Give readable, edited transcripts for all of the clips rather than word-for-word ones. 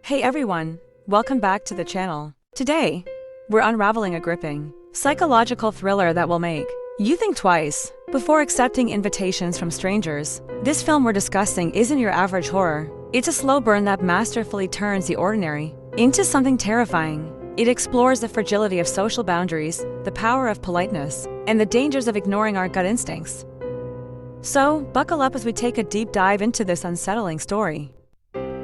Hey everyone, welcome back to the channel. Today, we're unraveling a gripping, psychological thriller that will make you think twice before accepting invitations from strangers. This film we're discussing isn't your average horror. It's a slow burn that masterfully turns the ordinary into something terrifying. It explores the fragility of social boundaries, the power of politeness, and the dangers of ignoring our gut instincts. So, buckle up as we take a deep dive into this unsettling story.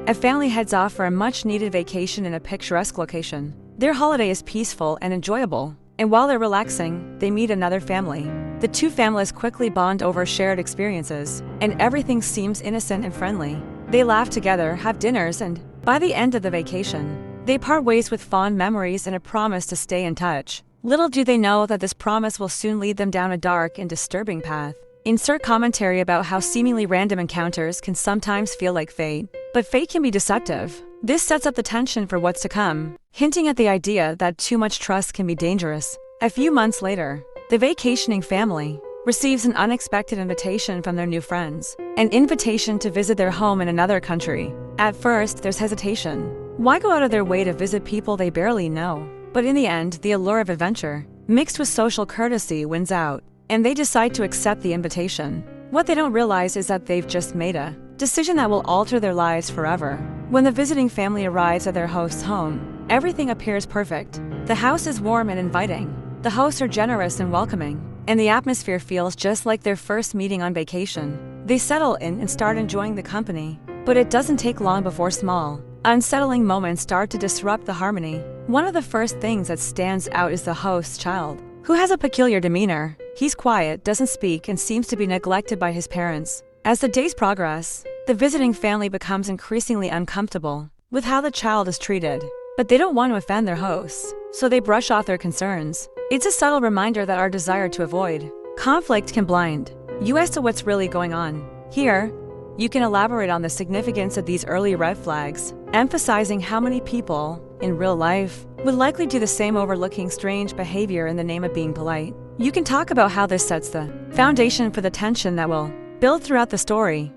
A family heads off for a much-needed vacation in a picturesque location. Their holiday is peaceful and enjoyable, and while they're relaxing, they meet another family. The two families quickly bond over shared experiences, and everything seems innocent and friendly. They laugh together, have dinners, and by the end of the vacation, they part ways with fond memories and a promise to stay in touch. Little do they know that this promise will soon lead them down a dark and disturbing path. Insert commentary about how seemingly random encounters can sometimes feel like fate, but fate can be deceptive. This sets up the tension for what's to come, hinting at the idea that too much trust can be dangerous. A few months later, the vacationing family receives an unexpected invitation from their new friends, an invitation to visit their home in another country. At first, there's hesitation. Why go out of their way to visit people they barely know? But in the end, the allure of adventure, mixed with social courtesy, wins out, and they decide to accept the invitation. What they don't realize is that they've just made a decision that will alter their lives forever. When the visiting family arrives at their host's home, everything appears perfect. The house is warm and inviting. The hosts are generous and welcoming, and the atmosphere feels just like their first meeting on vacation. They settle in and start enjoying the company, but it doesn't take long before small, unsettling moments start to disrupt the harmony. One of the first things that stands out is the host's child, who has a peculiar demeanor. He's quiet, doesn't speak, and seems to be neglected by his parents. As the days progress, the visiting family becomes increasingly uncomfortable with how the child is treated. But they don't want to offend their hosts, so they brush off their concerns. It's a subtle reminder that our desire to avoid conflict can blind you as to what's really going on. Here, you can elaborate on the significance of these early red flags, emphasizing how many people, in real life, would likely do the same, overlooking strange behavior in the name of being polite. You can talk about how this sets the foundation for the tension that will build throughout the story.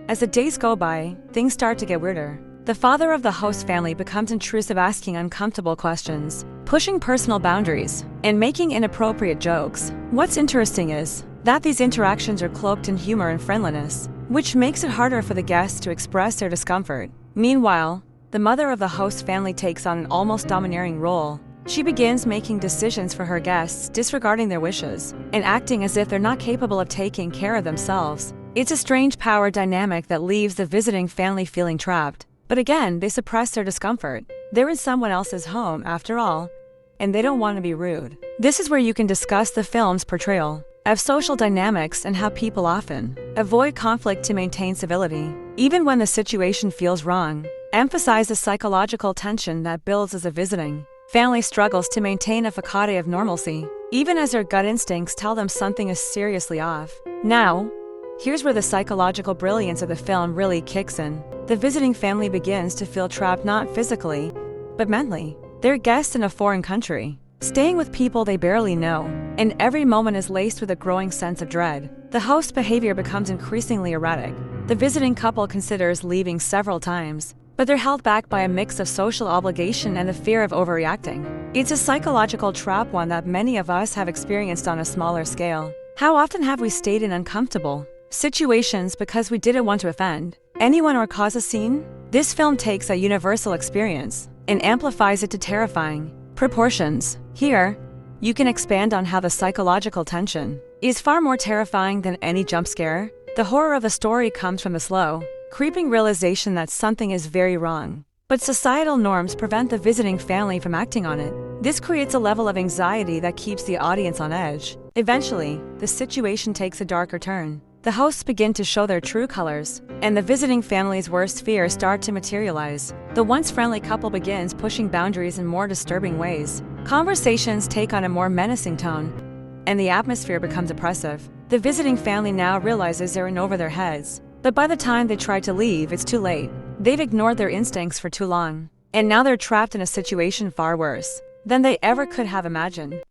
As the days go by, things start to get weirder. The father of the host family becomes intrusive, asking uncomfortable questions, pushing personal boundaries, and making inappropriate jokes. What's interesting is that these interactions are cloaked in humor and friendliness, which makes it harder for the guests to express their discomfort. Meanwhile, the mother of the host family takes on an almost domineering role. She begins making decisions for her guests, disregarding their wishes, and acting as if they're not capable of taking care of themselves. It's a strange power dynamic that leaves the visiting family feeling trapped. But again, they suppress their discomfort. They're in someone else's home, after all, and they don't want to be rude. This is where you can discuss the film's portrayal of social dynamics and how people often avoid conflict to maintain civility, even when the situation feels wrong. Emphasize the psychological tension that builds as a visiting family struggles to maintain a facade of normalcy, even as their gut instincts tell them something is seriously off. Now, here's where the psychological brilliance of the film really kicks in. The visiting family begins to feel trapped, not physically, but mentally. They're guests in a foreign country, staying with people they barely know, and every moment is laced with a growing sense of dread. The host's behavior becomes increasingly erratic. The visiting couple considers leaving several times, but they're held back by a mix of social obligation and the fear of overreacting. It's a psychological trap, one that many of us have experienced on a smaller scale. How often have we stayed in uncomfortable situations because we didn't want to offend anyone or cause a scene? This film takes a universal experience and amplifies it to terrifying proportions. Here, you can expand on how the psychological tension is far more terrifying than any jump scare. The horror of the story comes from the slow, creeping realization that something is very wrong, but societal norms prevent the visiting family from acting on it. This creates a level of anxiety that keeps the audience on edge. Eventually, the situation takes a darker turn. The hosts begin to show their true colors, and the visiting family's worst fears start to materialize. The once friendly couple begins pushing boundaries in more disturbing ways. Conversations take on a more menacing tone, and the atmosphere becomes oppressive. The visiting family now realizes they're in over their heads, but by the time they try to leave, it's too late. They've ignored their instincts for too long, and now they're trapped in a situation far worse than they ever could have imagined.